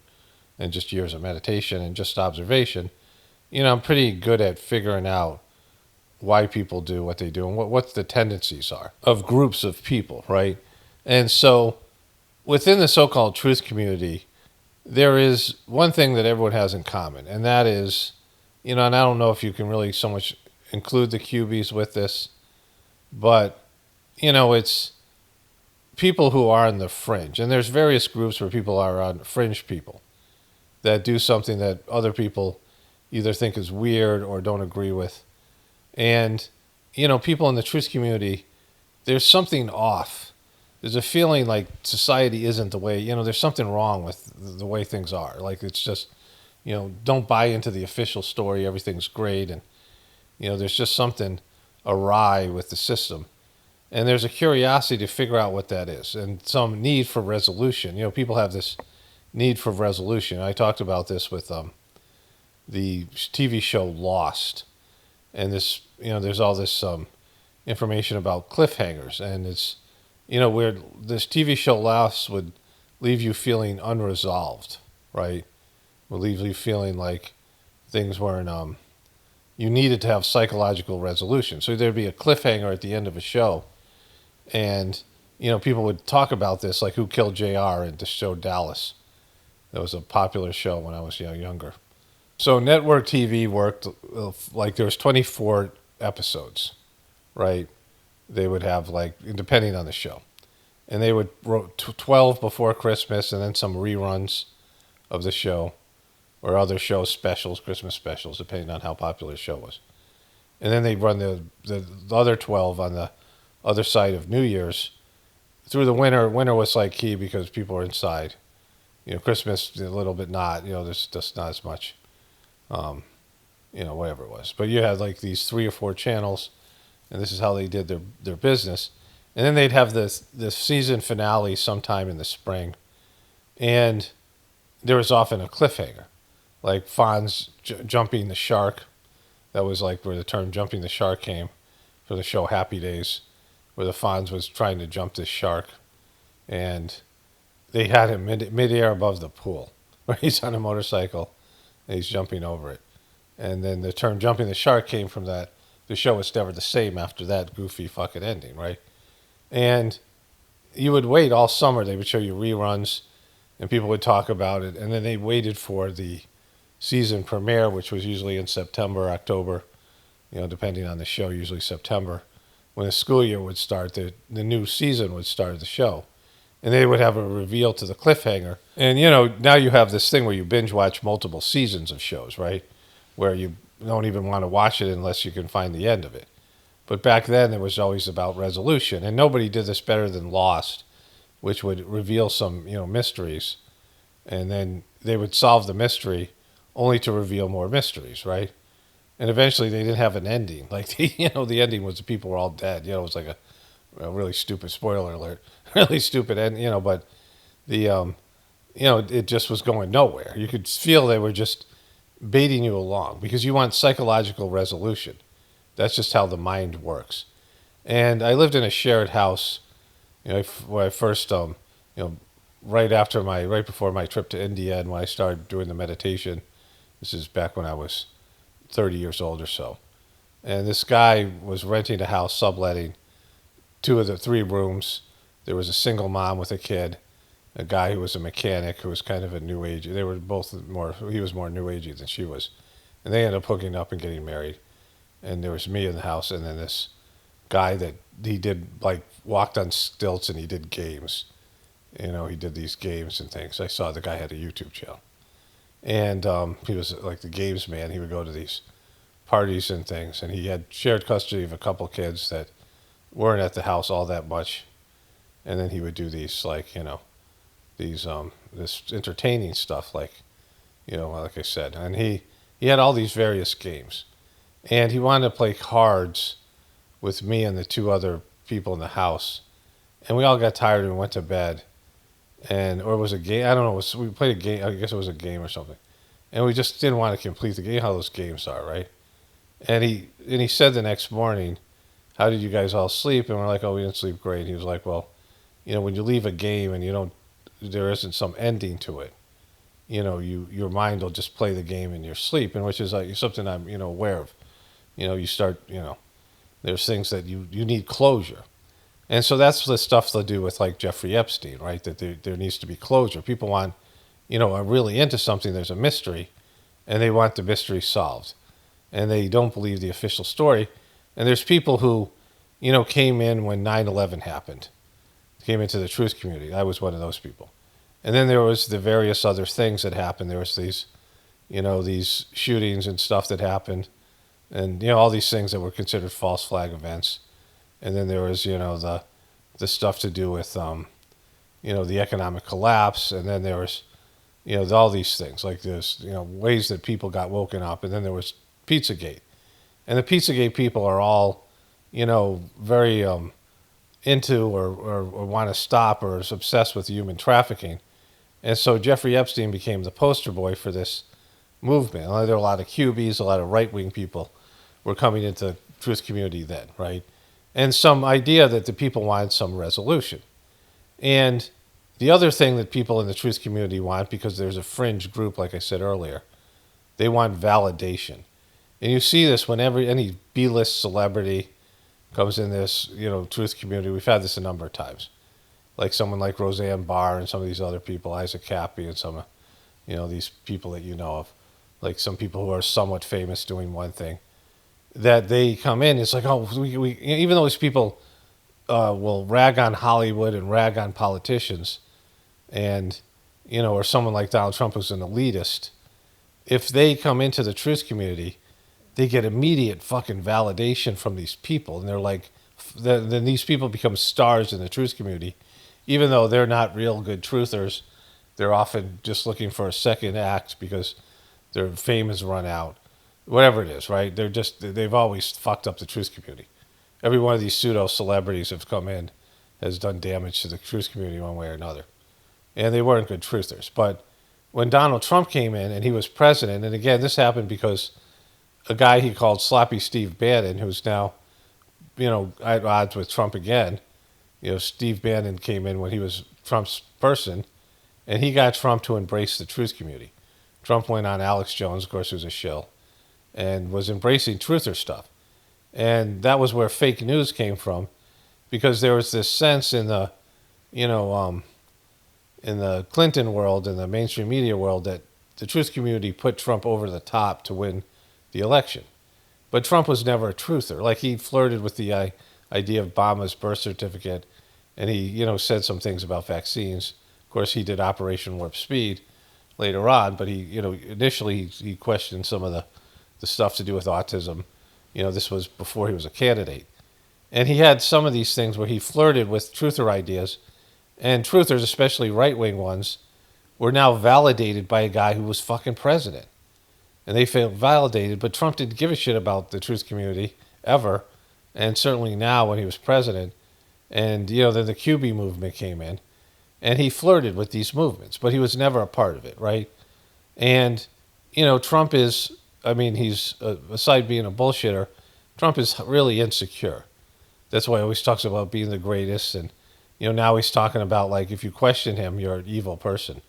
[SPEAKER 1] and just years of meditation and just observation, I'm pretty good at figuring out why people do what they do and what the tendencies are of groups of people, right? And so within the so-called truth community, there is one thing that everyone has in common, and that is, and I don't know if you can really so much include the QBs with this, but, it's people who are on the fringe. And there's various groups where people are on fringe people that do something that other people either think is weird or don't agree with. And, people in the truth community, there's something off. There's a feeling like society isn't the way, there's something wrong with the way things are. Like it's just, don't buy into the official story. Everything's great. And, there's just something awry with the system. And there's a curiosity to figure out what that is and some need for resolution. People have this need for resolution. I talked about this with the TV show Lost. And this, there's all this information about cliffhangers. And it's, where this TV show Lost would leave you feeling unresolved, right? Would leave you feeling like things weren't, you needed to have psychological resolution. So there'd be a cliffhanger at the end of a show. And, people would talk about this, like Who Killed JR in the show Dallas. That was a popular show when I was younger. So network TV worked like there was 24 episodes, right? They would have depending on the show. And they would wrote 12 before Christmas and then some reruns of the show or other show specials, Christmas specials, depending on how popular the show was. And then they'd run the other 12 on the other side of New Year's through the winter. Winter was key because people are inside. Christmas a little bit not. There's just not as much. Whatever it was. But you had these 3 or 4 channels, and this is how they did their business. And then they'd have this season finale sometime in the spring, and there was often a cliffhanger, like Fonz jumping the shark. That was where the term "jumping the shark" came for the show Happy Days, where the Fonz was trying to jump this shark, and they had him midair above the pool, where he's on a motorcycle. He's jumping over it. And then the term "jumping the shark" came from that. The show was never the same after that goofy fucking ending, right? And you would wait all summer. They would show you reruns, and people would talk about it. And then they waited for the season premiere, which was usually in September, October, depending on the show, usually September. When the school year would start, the new season would start the show. And they would have a reveal to the cliffhanger. And, now you have this thing where you binge watch multiple seasons of shows, right? Where you don't even want to watch it unless you can find the end of it. But back then, it was always about resolution. And nobody did this better than Lost, which would reveal some, mysteries. And then they would solve the mystery only to reveal more mysteries, right? And eventually, they didn't have an ending. The ending was the people were all dead. It was a really stupid spoiler alert. Really stupid end, but the, it just was going nowhere. You could feel they were just baiting you along because you want psychological resolution. That's just how the mind works. And I lived in a shared house, when I first, right before my trip to India and when I started doing the meditation. This is back when I was 30 years old or so. And this guy was renting a house, subletting 2 of the 3 rooms. There was a single mom with a kid, a guy who was a mechanic who was kind of a new age. They were both he was more new agey than she was. And they ended up hooking up and getting married. And there was me in the house and then this guy that he did walked on stilts and he did games. He did these games and things. I saw the guy had a YouTube channel. And he was the games man. He would go to these parties and things. And he had shared custody of a couple kids that weren't at the house all that much. And then he would do these this entertaining stuff like I said. And he had all these various games. And he wanted to play cards with me and the 2 other people in the house. And we all got tired and went to bed. Or it was a game. I don't know. We played a game. I guess it was a game or something. And we just didn't want to complete the game. How those games are, right? And he said the next morning, "How did you guys all sleep?" And we're like, "Oh, we didn't sleep great." And he was like, "Well, when you leave a game and there isn't some ending to it, your mind will just play the game in your sleep, and which is like something I'm aware of. You start there's things that you need closure, and so that's the stuff they'll do with like Jeffrey Epstein, right? That there needs to be closure. People want are really into something. There's a mystery, and they want the mystery solved, and they don't believe the official story. And there's people who came in when 9/11 happened, came into the truth community. I was one of those people. And then there was the various other things that happened. There was these, these shootings and stuff that happened, and all these things that were considered false flag events. And then there was, the stuff to do with, the economic collapse. And then there was, all these things like this, ways that people got woken up. And then there was Pizzagate, and the Pizzagate people are all, very into or want to stop or is obsessed with human trafficking. And so Jeffrey Epstein became the poster boy for this movement. There were a lot of QBs, a lot of right-wing people were coming into the truth community then, right? And some idea that the people wanted some resolution. And the other thing that people in the truth community want, because there's a fringe group, like I said earlier, they want validation. And you see this whenever any B-list celebrity comes in this, truth community. We've had this a number of times. Like someone like Roseanne Barr and some of these other people, Isaac Cappy and some of, these people that you know of, like some people who are somewhat famous doing one thing, that they come in, it's like, oh, we even though these people will rag on Hollywood and rag on politicians and, or someone like Donald Trump who's an elitist, if they come into the truth community, they get immediate fucking validation from these people. And they're like, then these people become stars in the truth community. Even though they're not real good truthers, they're often just looking for a second act because their fame has run out. Whatever it is, right? They've always fucked up the truth community. Every one of these pseudo celebrities have come in has done damage to the truth community one way or another. And they weren't good truthers. But when Donald Trump came in and he was president, and again, this happened because a guy he called Sloppy Steve Bannon, who's now, at odds with Trump again. Steve Bannon came in when he was Trump's person, and he got Trump to embrace the truth community. Trump went on Alex Jones, of course, who's a shill, and was embracing truther stuff. And that was where fake news came from, because there was this sense in the, in the Clinton world, in the mainstream media world, that the truth community put Trump over the top to win the election. But Trump was never a truther. Like, he flirted with the idea of Obama's birth certificate, and he, said some things about vaccines. Of course, he did Operation Warp Speed later on, but he, initially he questioned some of the stuff to do with autism. This was before he was a candidate. And he had some of these things where he flirted with truther ideas, and truthers, especially right-wing ones, were now validated by a guy who was fucking president. And they felt validated, but Trump didn't give a shit about the truth community ever, and certainly now when he was president. And, then the QB movement came in, and he flirted with these movements, but he was never a part of it, right? And, Trump is, he's, aside being a bullshitter, Trump is really insecure. That's why he always talks about being the greatest, and, now he's talking about, like, if you question him, you're an evil person.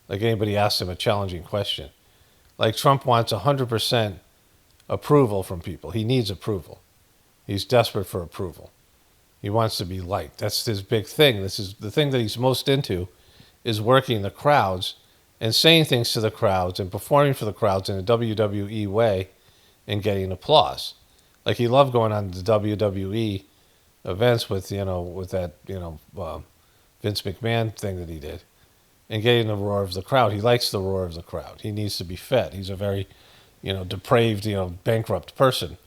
[SPEAKER 1] Like, anybody asks him a challenging question. Like, Trump wants 100% approval from people. He needs approval. He's desperate for approval. He wants to be liked. That's his big thing. This is the thing that he's most into, is working the crowds and saying things to the crowds and performing for the crowds in a WWE way and getting applause. Like, he loved going on the WWE events with, with that, Vince McMahon thing that he did, and getting the roar of the crowd. He likes the roar of the crowd. He needs to be fed. He's a very, depraved, bankrupt person,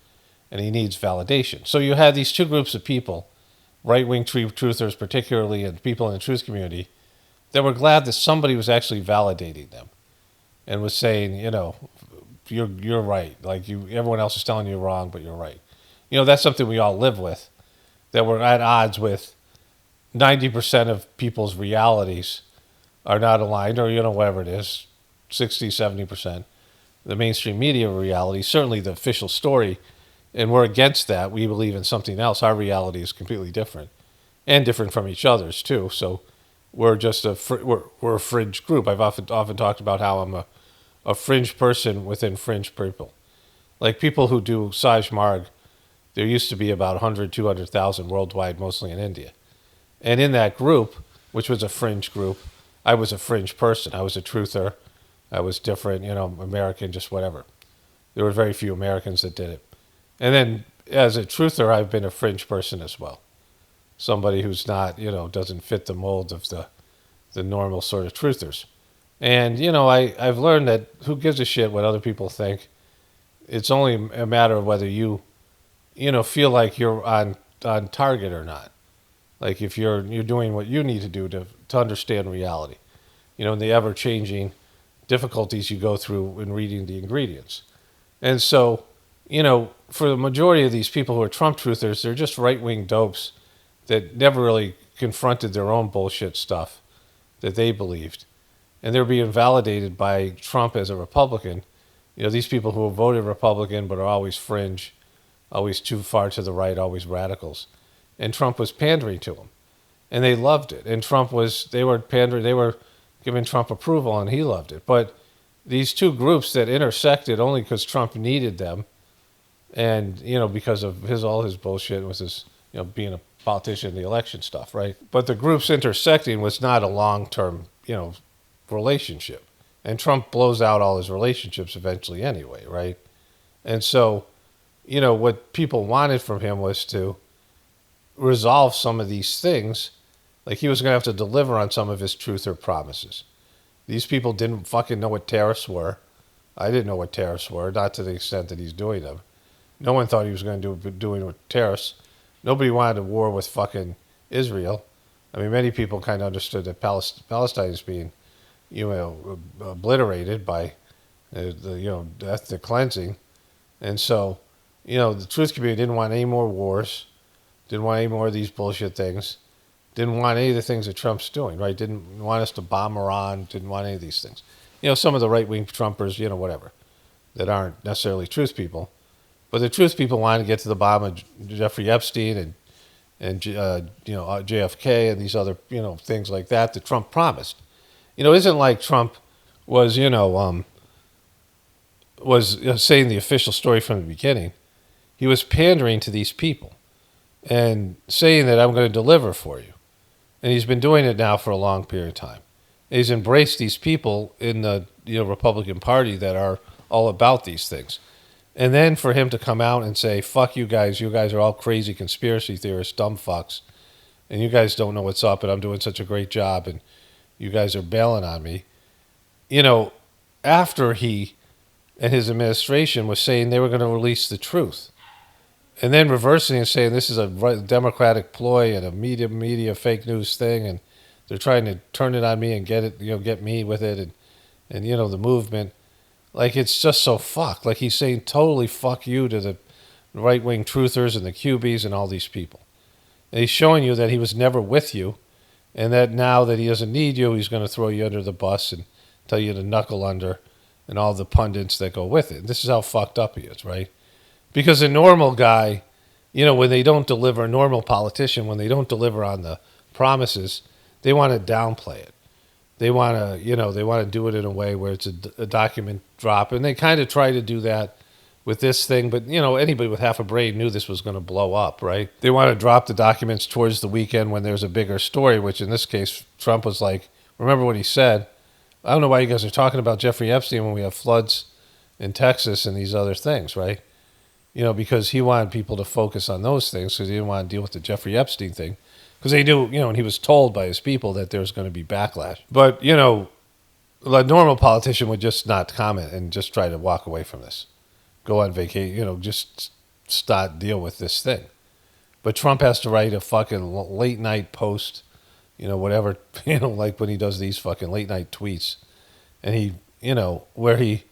[SPEAKER 1] and he needs validation. So you had these two groups of people, right-wing truthers particularly, and people in the truth community, that were glad that somebody was actually validating them and was saying, you're right. Like, everyone else is telling you wrong, but you're right. That's something we all live with, that we're at odds with 90% of people's realities are not aligned, or, whatever it is, 60, 70%. The mainstream media reality, certainly the official story, and we're against that. We believe in something else. Our reality is completely different, and different from each other's, too. So, we're just we're a fringe group. I've often talked about how I'm a fringe person within fringe people. Like people who do Saj Marg, there used to be about 100, 200,000 worldwide, mostly in India. And in that group, which was a fringe group, I was a fringe person. I was a truther. I was different, American, just whatever. There were very few Americans that did it. And then as a truther, I've been a fringe person as well. Somebody who's not, doesn't fit the mold of the normal sort of truthers. And, I've learned that who gives a shit what other people think? It's only a matter of whether you, feel like you're on target or not. Like if you're doing what you need to do to understand reality. In the ever-changing difficulties you go through in reading the ingredients. And so, for the majority of these people who are Trump truthers, they're just right-wing dopes that never really confronted their own bullshit stuff that they believed. And they're being validated by Trump as a Republican. These people who have voted Republican but are always fringe, always too far to the right, always radicals. And Trump was pandering to them. And they loved it. And they were pandering, they were giving Trump approval, and he loved it. But these two groups that intersected only because Trump needed them, and because of all his bullshit with his being a politician in the election stuff, right? But the groups intersecting was not a long-term relationship, and Trump blows out all his relationships eventually anyway, right? And so what people wanted from him was to resolve some of these things. Like he was going to have to deliver on some of his truth or promises. These people didn't fucking know what tariffs were. I didn't know what tariffs were, not to the extent that he's doing them. No one thought he was going to be doing with tariffs. Nobody wanted a war with fucking Israel. I mean, many people kind of understood that Palestine is being, obliterated by the ethnic cleansing. And so, the truth community didn't want any more wars, didn't want any more of these bullshit things. Didn't want any of the things that Trump's doing, right? Didn't want us to bomb Iran, didn't want any of these things. Some of the right-wing Trumpers, whatever, that aren't necessarily truth people. But the truth people wanted to get to the bottom of Jeffrey Epstein and JFK and these other, things like that Trump promised. It isn't like Trump was, saying the official story from the beginning. He was pandering to these people and saying that I'm going to deliver for you. And he's been doing it now for a long period of time. And he's embraced these people in the Republican Party that are all about these things. And then for him to come out and say, fuck you guys are all crazy conspiracy theorists, dumb fucks, and you guys don't know what's up, and I'm doing such a great job, and you guys are bailing on me. After he and his administration was saying they were going to release the truth. And then reversing and saying this is a Democratic ploy and a media fake news thing, and they're trying to turn it on me and get me with it, and the movement, like it's just so fucked. Like he's saying totally fuck you to the right-wing truthers and the QBs and all these people. And he's showing you that he was never with you, and that now that he doesn't need you, he's going to throw you under the bus and tell you to knuckle under, and all the pundits that go with it. And this is how fucked up he is, right? Because a normal guy, when they don't deliver, a normal politician, when they don't deliver on the promises, they want to downplay it. They want to, do it in a way where it's a document drop. And they kind of try to do that with this thing. But, anybody with half a brain knew this was going to blow up, right? They want to drop the documents towards the weekend when there's a bigger story, which in this case, Trump was like, remember what he said? I don't know why you guys are talking about Jeffrey Epstein when we have floods in Texas and these other things, right? Because he wanted people to focus on those things because he didn't want to deal with the Jeffrey Epstein thing. Because they knew, and he was told by his people that there was going to be backlash. But, a normal politician would just not comment and just try to walk away from this. Go on vacation, just deal with this thing. But Trump has to write a fucking late night post, whatever, like when he does these fucking late night tweets. And he, where he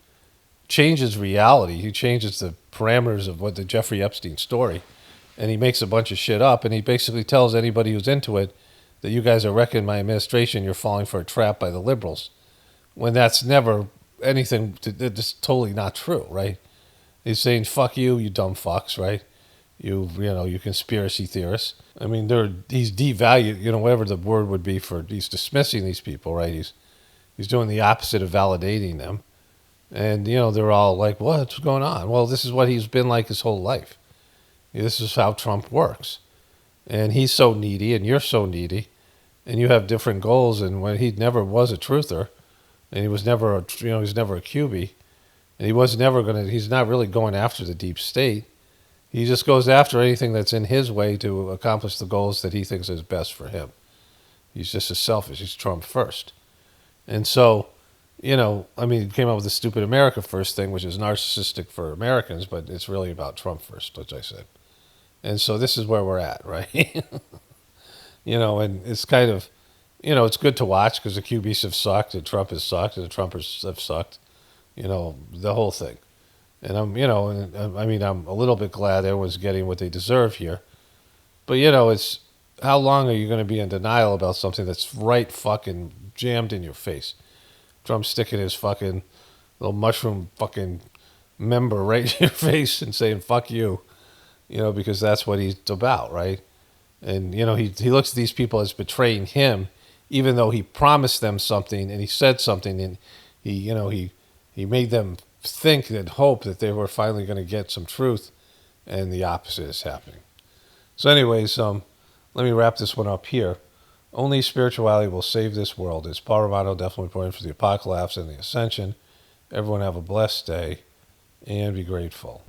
[SPEAKER 1] changes reality. He changes the parameters of what the Jeffrey Epstein story, and he makes a bunch of shit up, and he basically tells anybody who's into it that you guys are wrecking my administration, you're falling for a trap by the liberals, when that's never anything, it's totally not true, right? He's saying, fuck you, you dumb fucks, right? you conspiracy theorists. I mean, he's devalued, whatever the word would be for, he's dismissing these people, right? He's doing the opposite of validating them. And, they're all like, what's going on? Well, this is what he's been like his whole life. This is how Trump works. And he's so needy, and you're so needy, and you have different goals. And when he never was a truther, and he was never, he's never a QB, and he's not really going after the deep state. He just goes after anything that's in his way to accomplish the goals that he thinks is best for him. He's just as selfish. He's Trump first. And so, he came up with the stupid America first thing, which is narcissistic for Americans, but it's really about Trump first, which I said. And so this is where we're at, right? And it's kind of, it's good to watch because the QBs have sucked and Trump has sucked and the Trumpers have sucked, the whole thing. And I'm a little bit glad everyone's getting what they deserve here. But, it's how long are you going to be in denial about something that's right fucking jammed in your face? Trump sticking his fucking little mushroom fucking member right in your face and saying, fuck you, because that's what he's about, right? And, he looks at these people as betraying him, even though he promised them something and he said something and he made them think and hope that they were finally going to get some truth, and the opposite is happening. So anyways, let me wrap this one up here. Only spirituality will save this world. It's Paul Romano, definitely praying for the apocalypse and the ascension. Everyone have a blessed day and be grateful.